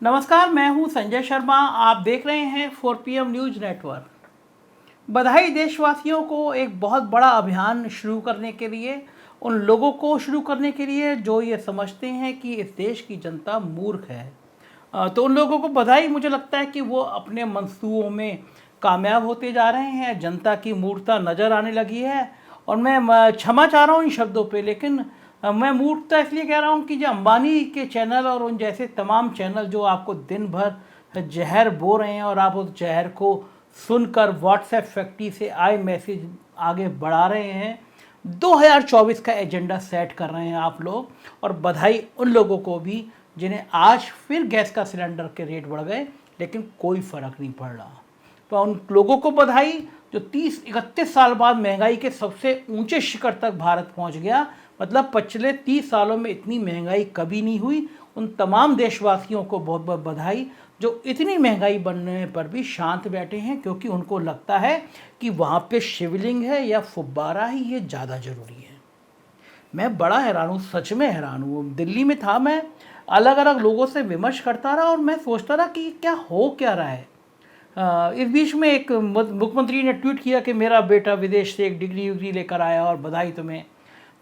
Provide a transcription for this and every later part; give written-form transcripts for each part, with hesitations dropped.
नमस्कार, मैं हूं संजय शर्मा। आप देख रहे हैं 4PM न्यूज़ नेटवर्क। बधाई देशवासियों को एक बहुत बड़ा अभियान शुरू करने के लिए, उन लोगों को शुरू करने के लिए जो ये समझते हैं कि इस देश की जनता मूर्ख है। तो उन लोगों को बधाई। मुझे लगता है कि वो अपने मंसूबों में कामयाब होते जा रहे हैं। जनता की मूर्खता नज़र आने लगी है और मैं क्षमा चाह रहा हूँ इन शब्दों पे, लेकिन मैं मूर्खता इसलिए कह रहा हूँ कि जो अंबानी के चैनल और उन जैसे तमाम चैनल जो आपको दिन भर जहर बो रहे हैं और आप उस जहर को सुनकर व्हाट्सएप फैक्ट्री से आए मैसेज आगे बढ़ा रहे हैं, 2024 का एजेंडा सेट कर रहे हैं आप लोग। और बधाई उन लोगों को भी जिन्हें आज फिर गैस का सिलेंडर के रेट बढ़ गए लेकिन कोई फ़र्क नहीं पड़ रहा। तो उन लोगों को बधाई जो 30-31 साल बाद महंगाई के सबसे ऊंचे शिखर तक भारत पहुंच गया। मतलब पिछले 30 सालों में इतनी महंगाई कभी नहीं हुई। उन तमाम देशवासियों को बहुत बहुत बधाई जो इतनी महंगाई बनने पर भी शांत बैठे हैं, क्योंकि उनको लगता है कि वहाँ पे शिवलिंग है या फुब्बारा ही ये ज़्यादा ज़रूरी है। मैं बड़ा हैरान हूँ, सच में हैरान हूँ। दिल्ली में था, मैं अलग अलग लोगों से विमर्श करता रहा और मैं सोचता रहा कि क्या हो क्या रहा है। इस बीच में एक मुख्यमंत्री ने ट्वीट किया कि मेरा बेटा विदेश से एक डिग्री लेकर आया और बधाई तुम्हें।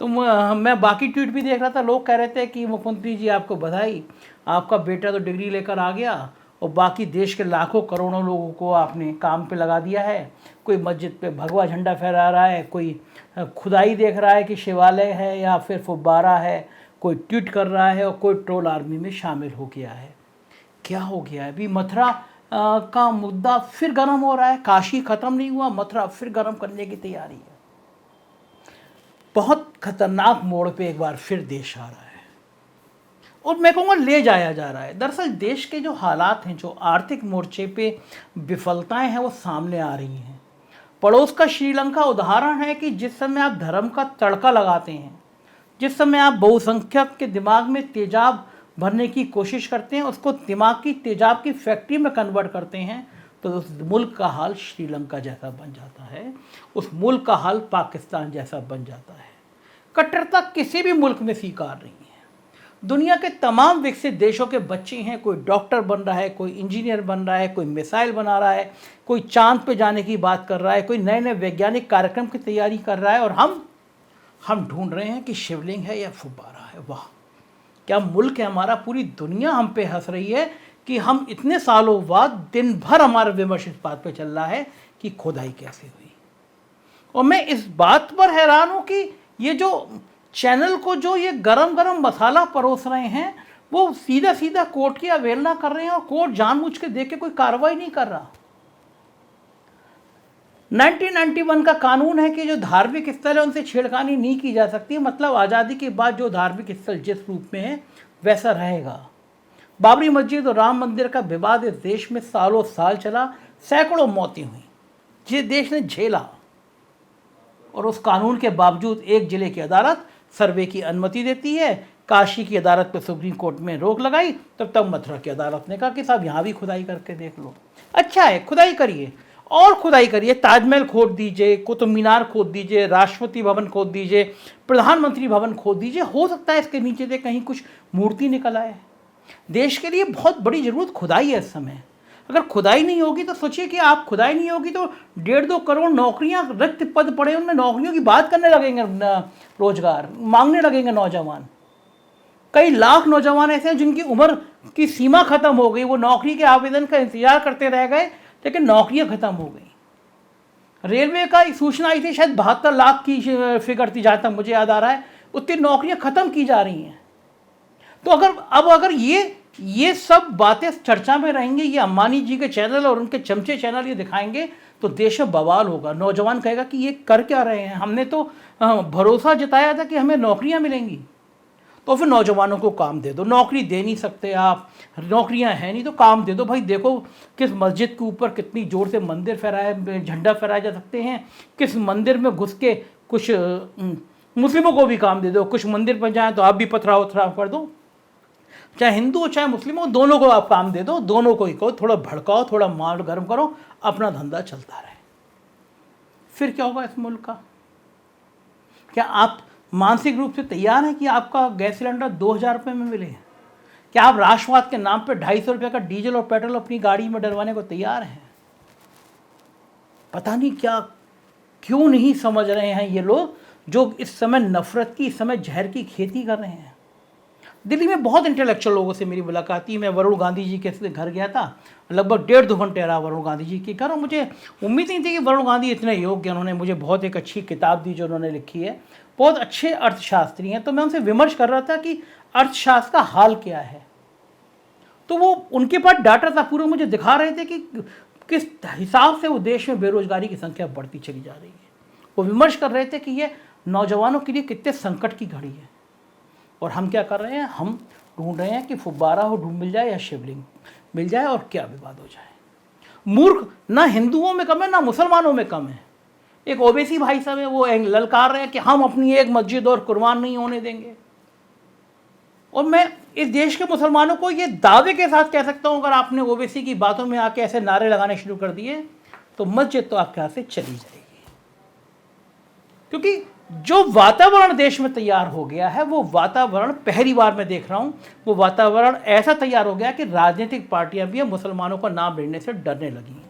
तो मैं बाकी ट्वीट भी देख रहा था, लोग कह रहे थे कि मुख्यमंत्री जी आपको बधाई, आपका बेटा तो डिग्री लेकर आ गया और बाकी देश के लाखों करोड़ों लोगों को आपने काम पे लगा दिया है। कोई मस्जिद पे भगवा झंडा फहरा रहा है, कोई खुदाई देख रहा है कि शिवालय है या फिर फुब्बारा है, कोई ट्वीट कर रहा है और कोई ट्रोल आर्मी में शामिल हो गया है। क्या हो गया है? अभी मथुरा का मुद्दा फिर गर्म हो रहा है। काशी ख़त्म नहीं हुआ, मथुरा फिर गर्म करने की तैयारी है। बहुत खतरनाक मोड़ पे एक बार फिर देश आ रहा है और मैं कहूँगा ले जाया जा रहा है। दरअसल देश के जो हालात हैं, जो आर्थिक मोर्चे पे विफलताएं हैं, वो सामने आ रही हैं। पड़ोस का श्रीलंका उदाहरण है कि जिस समय आप धर्म का तड़का लगाते हैं, जिस समय आप बहुसंख्यक के दिमाग में तेजाब भरने की कोशिश करते हैं, उसको दिमाग की तेजाब की फैक्ट्री में कन्वर्ट करते हैं, तो उस मुल्क का हाल श्रीलंका जैसा बन जाता है, उस मुल्क का हाल पाकिस्तान जैसा बन जाता है। कट्टरता किसी भी मुल्क में स्वीकार नहीं है। दुनिया के तमाम विकसित देशों के बच्चे हैं, कोई डॉक्टर बन रहा है, कोई इंजीनियर बन रहा है, कोई मिसाइल बना रहा है, कोई चांद पे जाने की बात कर रहा है, कोई नए नए वैज्ञानिक कार्यक्रम की तैयारी कर रहा है, और हम ढूंढ रहे हैं कि शिवलिंग है या फुब्बारा है। वाह, क्या मुल्क है हमारा। पूरी दुनिया हम पे हंस रही है कि हम इतने सालों बाद दिन भर हमारा विमर्श इस बात पे चल रहा है कि खुदाई कैसे हुई। और मैं इस बात पर हैरान हूँ कि ये जो चैनल को जो ये गरम गरम मसाला परोस रहे हैं, वो सीधा सीधा कोर्ट की अवहेलना कर रहे हैं और कोर्ट जानबूझ के देख के कोई कार्रवाई नहीं कर रहा। 1991 का कानून है कि जो धार्मिक स्थल है उनसे छेड़खानी नहीं की जा सकती। मतलब आज़ादी के बाद जो धार्मिक स्थल जिस रूप में है वैसा रहेगा। बाबरी मस्जिद और राम मंदिर का विवाद इस देश में सालों साल चला, सैकड़ों मौतें हुई, जिस देश ने झेला, और उस कानून के बावजूद एक जिले की अदालत सर्वे की अनुमति देती है। काशी की अदालत पर सुप्रीम कोर्ट में रोक लगाई, तब तक मथुरा की अदालत ने कहा कि साहब यहाँ भी खुदाई करके देख लो। अच्छा है, खुदाई करिए और खुदाई करिए, ताजमहल खोद दीजिए, कुतुब मीनार खोद दीजिए, राष्ट्रपति भवन खोद दीजिए, प्रधानमंत्री भवन खोद दीजिए। हो सकता है इसके नीचे से कहीं कुछ मूर्ति निकल आए। देश के लिए बहुत बड़ी ज़रूरत खुदाई है इस समय। अगर खुदाई नहीं होगी तो सोचिए कि आप खुदाई नहीं होगी तो 1.5-2 करोड़ नौकरियां रिक्त पद पड़े, उनमें नौकरियों की बात करने लगेंगे, रोजगार मांगने लगेंगे नौजवान। कई लाख नौजवान ऐसे हैं जिनकी उम्र की सीमा खत्म हो गई, वो नौकरी के आवेदन का इंतजार करते रह गए लेकिन नौकरियां खत्म हो गई। रेलवे का सूचना आई थी, शायद 72 लाख की फिगर थी, जहाँ तक मुझे याद आ रहा है, उतनी नौकरियां खत्म की जा रही हैं। तो अगर ये सब बातें चर्चा में रहेंगी, ये अंबानी जी के चैनल और उनके चमचे चैनल ये दिखाएंगे, तो देश में बवाल होगा। नौजवान कहेगा कि ये कर क्या रहे हैं, हमने तो भरोसा जताया था कि हमें नौकरियां मिलेंगी। तो फिर नौजवानों को काम दे दो। नौकरी दे नहीं सकते आप, नौकरियां हैं नहीं तो काम दे दो। भाई देखो किस मस्जिद के ऊपर कितनी ज़ोर से मंदिर फहराए झंडा फहराए जा सकते हैं, किस मंदिर में घुस के कुछ मुस्लिमों को भी काम दे दो, कुछ मंदिर पर जाएँ तो आप भी पथराव उथराव कर दो, चाहे हिंदू हो चाहे मुस्लिम हो, दोनों को आप काम दे दो, दोनों को ही कहो, थोड़ा भड़काओ, थोड़ा माल गर्म करो, अपना धंधा चलता रहे। फिर क्या होगा इस मुल्क का? क्या आप मानसिक रूप से तैयार हैं कि आपका गैस सिलेंडर 2000 रुपये में मिले? क्या आप राष्ट्रवाद के नाम पे 250 रुपये का डीजल और पेट्रोल अपनी गाड़ी में डलवाने को तैयार हैं? पता नहीं क्या, क्यों नहीं समझ रहे हैं ये लोग जो इस समय नफरत की, इस समय जहर की खेती कर रहे हैं। दिल्ली में बहुत इंटेलेक्चुअल लोगों से मेरी मुलाकात थी। मैं वरुण गांधी जी के घर गया था, लगभग 1.5-2 घंटे रहा वरुण गांधी जी के घर, और मुझे उम्मीद नहीं थी कि वरुण गांधी इतने योग्य। उन्होंने मुझे बहुत एक अच्छी किताब दी जो उन्होंने लिखी है, बहुत अच्छे अर्थशास्त्री हैं। तो मैं उनसे विमर्श कर रहा था कि अर्थशास्त्र का हाल क्या है। तो वो उनके पास डाटा था पूरा, मुझे दिखा रहे थे कि किस हिसाब से वो देश में बेरोजगारी की संख्या बढ़ती चली जा रही है। वो विमर्श कर रहे थे कि ये नौजवानों के लिए कितने संकट की घड़ी है, और हम क्या कर रहे हैं, हम ढूंढ रहे हैं कि फुब्बारा हो ढूंढ मिल जाए या शिवलिंग मिल जाए और क्या विवाद हो जाए। मूर्ख ना हिंदुओं में कम है ना मुसलमानों में कम है। एक ओबीसी भाई साहब है, वो ललकार रहे हैं कि हम अपनी एक मस्जिद और कुर्बान नहीं होने देंगे। और मैं इस देश के मुसलमानों को ये दावे के साथ कह सकता हूं, अगर आपने ओबीसी की बातों में आके ऐसे नारे लगाने शुरू कर दिए तो मस्जिद तो आपके हाथ से चली जाएगी। क्योंकि जो वातावरण देश में तैयार हो गया है, वो वातावरण पहली बार मैं देख रहा हूं, वो वातावरण ऐसा तैयार हो गया कि राजनीतिक पार्टियां भी मुसलमानों का नाम लेने से डरने लगी हैं।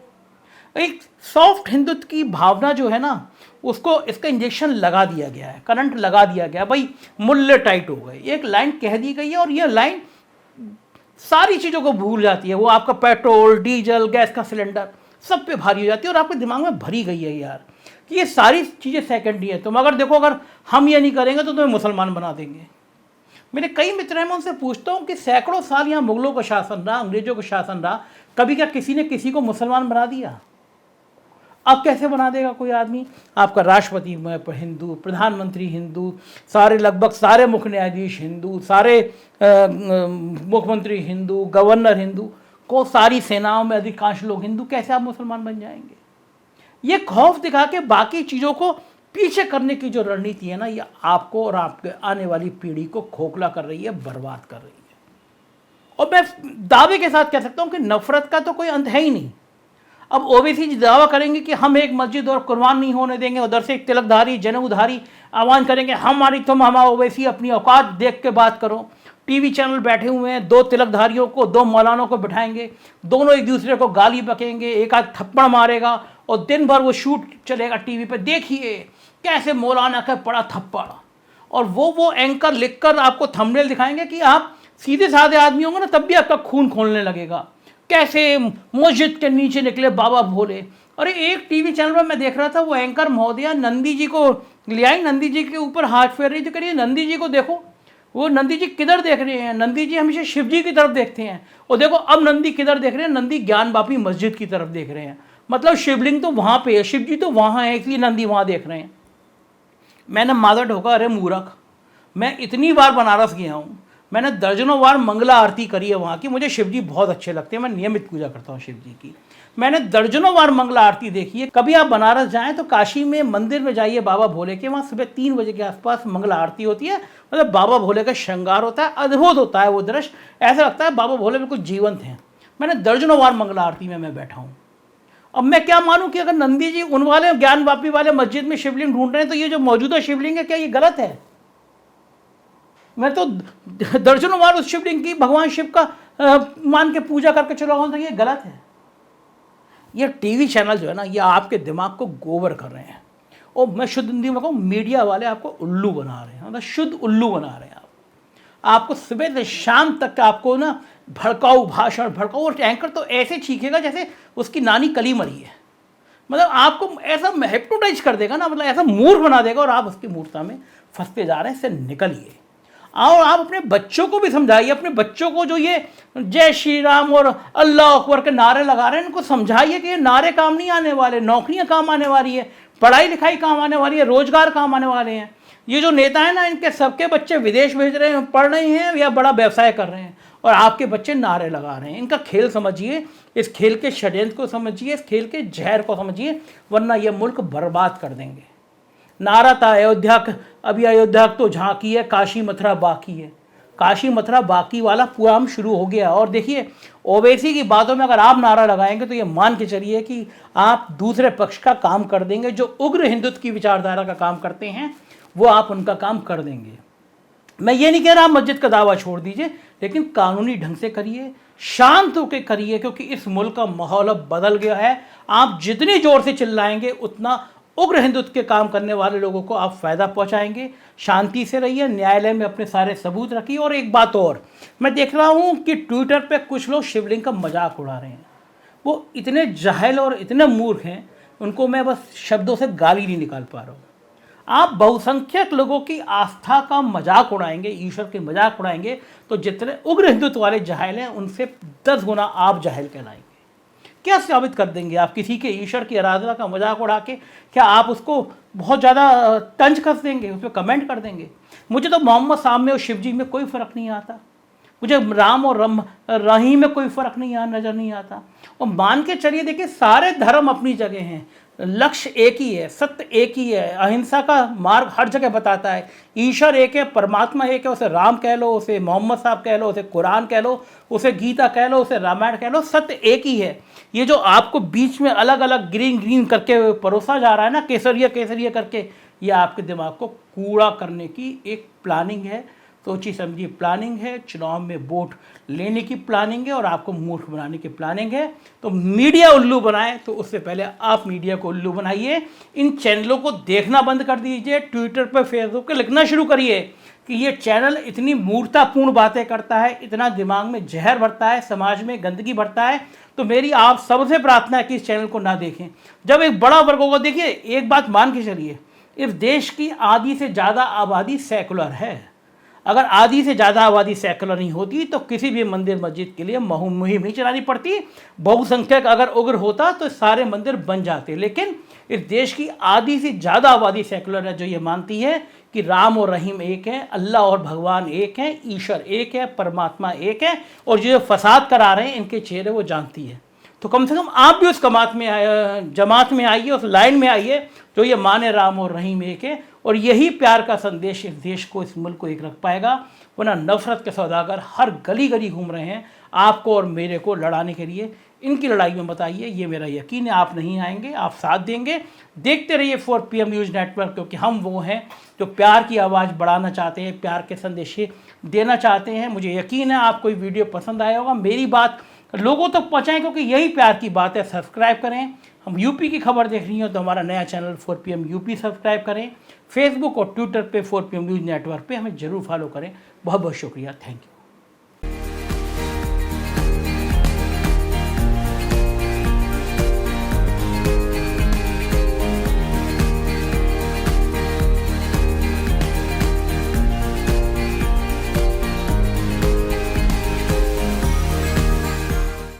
एक सॉफ्ट हिंदुत्व की भावना जो है ना, उसको इसका इंजेक्शन लगा दिया गया है, करंट लगा दिया गया, भाई मूल्य टाइट हो गए, एक लाइन कह दी गई है और ये लाइन सारी चीज़ों को भूल जाती है। वो आपका पेट्रोल, डीजल, गैस का सिलेंडर सब पे भारी हो जाती है और आपके दिमाग में भरी गई है यार कि ये सारी चीज़ें सेकेंडरी है। तुम अगर देखो, अगर हम ये नहीं करेंगे तो तुम्हें मुसलमान बना देंगे। मेरे कई मित्र हैं, मैं उनसे पूछता हूँ कि सैकड़ों साल यहाँ मुगलों का शासन रहा, अंग्रेजों का शासन रहा, कभी क्या किसी ने किसी को मुसलमान बना दिया? अब कैसे बना देगा कोई आदमी? आपका राष्ट्रपति हिंदू, प्रधानमंत्री हिंदू, सारे लगभग सारे मुख्य न्यायाधीश हिंदू, सारे मुख्यमंत्री हिंदू, गवर्नर हिंदू, को सारी सेनाओं में अधिकांश लोग हिंदू, कैसे आप मुसलमान बन जाएंगे? ये खौफ दिखा के बाकी चीज़ों को पीछे करने की जो रणनीति है ना, ये आपको और आपके आने वाली पीढ़ी को खोखला कर रही है, बर्बाद कर रही है। और मैं दावे के साथ कह सकता हूँ कि नफरत का तो कोई अंत है ही नहीं। अब ओबीसी दावा करेंगे कि हम एक मस्जिद और कुर्बान नहीं होने देंगे, उधर से एक तिलकधारी जनेऊधारी आह्वान करेंगे हमारा ओबीसी अपनी औकात देख के बात करो। टीवी चैनल बैठे हुए हैं, 2 तिलकधारियों को, 2 मौलानों को बिठाएंगे, दोनों एक दूसरे को गाली बकेंगे, एक आध थप्पड़ मारेगा और दिन भर वो शूट चलेगा टीवी पे, देखिए कैसे मौलाना का पड़ा थप्पड़। और वो एंकर लिखकर आपको थंबनेल दिखाएंगे कि आप सीधे साधे आदमी होंगे ना, तब भी आपका खून खोलने लगेगा, कैसे मस्जिद के नीचे निकले बाबा भोले। अरे एक टीवी चैनल पर मैं देख रहा था, वो एंकर महोदया नंदी जी को ले आई, नंदी जी के ऊपर हाथ फेर रही थी, करिए नंदी जी को देखो, वो नंदी जी किधर देख रहे हैं? नंदी जी हमेशा शिव जी की तरफ देखते हैं, और देखो अब नंदी किधर देख रहे हैं? नंदी ज्ञान वापी मस्जिद की तरफ देख रहे हैं। मतलब शिवलिंग तो वहाँ पे है, शिव जी तो वहाँ है, इसलिए नंदी वहाँ देख रहे हैं। मैंने मादा ठोका, अरे मूर्ख, मैं इतनी बार बनारस गया हूँ, मैंने दर्जनों बार मंगला आरती करी है वहाँ की, मुझे शिव जी बहुत अच्छे लगते हैं, मैं नियमित पूजा करता हूँ शिव जी की। मैंने दर्जनों बार मंगला आरती देखी है। कभी आप बनारस जाएं तो काशी में मंदिर में जाइए बाबा भोले के, वहाँ सुबह 3 बजे के आसपास मंगला आरती होती है। मतलब बाबा भोले का श्रृंगार होता है, अद्भुत होता है वो दृश्य, ऐसा लगता है बाबा भोले बिल्कुल जीवंत हैं। मैंने दर्जनों बार मंगला आरती में मैं बैठा हूँ। अब मैं क्या मानूं कि अगर नंदी जी उन वाले ज्ञान वापी वाले मस्जिद में शिवलिंग ढूंढ रहे हैं, तो ये जो मौजूदा शिवलिंग है क्या ये गलत है? मैं तो दर्जनों बार उस शिवलिंग की भगवान शिव का मान के पूजा करके चला हूं, तो ये गलत है। ये टीवी चैनल जो है ना, ये आपके दिमाग को गोबर कर रहे हैं, और मैं शुद्ध हिंदी में कहूँ, मीडिया वाले आपको उल्लू बना रहे हैं, मतलब शुद्ध उल्लू बना रहे हैं। आपको सुबह से शाम तक आपको ना भड़काऊ भाषण, भड़काऊ, और एंकर तो ऐसे चीखेगा जैसे उसकी नानी कली मरी है। मतलब आपको ऐसा हिप्नोटाइज कर देगा ना, मतलब ऐसा मूर्ख बना देगा, और आप उसकी मूर्खता में फंसते जा रहे हैं। इससे निकलिए। और आप अपने बच्चों को भी समझाइए, अपने बच्चों को जो ये जय श्री राम और अल्लाह अकबर के नारे लगा रहे हैं, इनको समझाइए कि ये नारे काम नहीं आने वाले, नौकरियां काम आने वाली है, पढ़ाई लिखाई काम आने वाली है, रोजगार काम आने वाले हैं। ये जो नेता है ना, इनके सबके बच्चे विदेश भेज रहे हैं, पढ़ रहे हैं या बड़ा व्यवसाय कर रहे हैं, और आपके बच्चे नारे लगा रहे हैं। इनका खेल समझिए, इस खेल के षड्यंत्र को समझिए, इस खेल के जहर को समझिए, वरना यह मुल्क बर्बाद कर देंगे। नारा था अयोध्या, अभी अयोध्या तो झांकी है, काशी मथुरा बाकी है। काशी मथुरा बाकी वाला काम शुरू हो गया। और देखिए, ओवैसी की बातों में अगर आप नारा लगाएंगे तो ये मान के चलिए कि आप दूसरे पक्ष का काम कर देंगे। जो उग्र हिंदुत्व की विचारधारा का काम करते हैं वो आप उनका काम कर देंगे। मैं ये नहीं कह रहा आप मस्जिद का दावा छोड़ दीजिए, लेकिन कानूनी ढंग से करिए, शांत होकर करिए, क्योंकि इस मुल्क का माहौल अब बदल गया है। आप जितनी जोर से चिल्लाएंगे उतना उग्र हिंदुत्व के काम करने वाले लोगों को आप फ़ायदा पहुंचाएंगे। शांति से रहिए, न्यायालय में अपने सारे सबूत रखिए। और एक बात और, मैं देख रहा हूं कि ट्विटर पे कुछ लोग शिवलिंग का मजाक उड़ा रहे हैं। वो इतने जाहिल और इतने मूर्ख हैं, उनको मैं बस शब्दों से गाली नहीं निकाल पा रहा हूँ। आप बहुसंख्यक लोगों की आस्था का मजाक उड़ाएंगे, ईश्वर के मजाक उड़ाएंगे, तो जितने उग्र हिंदुत्व वाले जाहिल हैं उनसे 10 गुना आप जाहिल कहलाएंगे। क्या साबित कर देंगे आप किसी के ईश्वर की आराधना का मजाक उड़ा के? क्या आप उसको बहुत ज़्यादा तंज कस देंगे, उस पर कमेंट कर देंगे? मुझे तो मोहम्मद साहब में और शिव जी में कोई फ़र्क नहीं आता, मुझे राम और रहीम में कोई फ़र्क नहीं नज़र नहीं आता। और मान के चलिए, देखिए सारे धर्म अपनी जगह हैं, लक्ष्य एक ही है, सत्य एक ही है, अहिंसा का मार्ग हर जगह बताता है, ईश्वर एक है, परमात्मा एक है। उसे राम कह लो, उसे मोहम्मद साहब कह लो, उसे कुरान कह लो, उसे गीता कह लो, उसे रामायण कह लो, सत्य एक ही है। ये जो आपको बीच में अलग अलग ग्रीन ग्रीन करके परोसा जा रहा है ना, केसरिया केसरिया करके, ये आपके दिमाग को कूड़ा करने की एक प्लानिंग है, सोची समझी प्लानिंग है। चुनाव में वोट लेने की प्लानिंग है और आपको मूर्ख बनाने की प्लानिंग है। तो मीडिया उल्लू बनाए तो उससे पहले आप मीडिया को उल्लू बनाइए। इन चैनलों को देखना बंद कर दीजिए, ट्विटर पर फेसबुक पे लिखना शुरू करिए कि ये चैनल इतनी मूर्खतापूर्ण बातें करता है, इतना दिमाग में जहर भरता है, समाज में गंदगी भरता है। तो मेरी आप सबसे प्रार्थना है कि इस चैनल को ना देखें। जब एक बड़ा वर्ग होगा, देखिए एक बात मान के चलिए, इस देश की आधी से ज़्यादा आबादी सेकुलर है। अगर आधी से ज़्यादा आबादी सेकुलर नहीं होती तो किसी भी मंदिर मस्जिद के लिए मुहिम नहीं चलानी पड़ती। बहुसंख्यक अगर उग्र होता तो सारे मंदिर बन जाते। लेकिन इस देश की आधी से ज़्यादा आबादी सेकुलर है, जो ये मानती है कि राम और रहीम एक है, अल्लाह और भगवान एक हैं, ईश्वर एक है, परमात्मा एक है। और जो फसाद करा रहे हैं इनके चेहरे वो जानती है। तो कम से कम आप भी उस जमात में आइए, उस लाइन में आइए जो ये माने राम और रहीम एक है। और यही प्यार का संदेश इस देश को, इस मुल्क को एक रख पाएगा। वरना नफरत के सौदागर हर गली गली घूम रहे हैं आपको और मेरे को लड़ाने के लिए। इनकी लड़ाई में मत आइए, ये मेरा यकीन है आप नहीं आएंगे, आप साथ देंगे। देखते रहिए 4 PM न्यूज़ नेटवर्क, क्योंकि हम वो हैं जो प्यार की आवाज़ बढ़ाना चाहते हैं, प्यार के संदेश देना चाहते हैं। मुझे यकीन है आपको ये वीडियो पसंद आया होगा। मेरी बात लोगों तक पहुँचाएँ, क्योंकि यही प्यार की बात है। सब्सक्राइब करें। हम यूपी की खबर देख रही हो तो हमारा नया चैनल 4 PM यूपी सब्सक्राइब करें। फेसबुक और ट्विटर पे 4 PM न्यूज़ नेटवर्क पे हमें ज़रूर फॉलो करें। बहुत बहुत शुक्रिया, थैंक यू।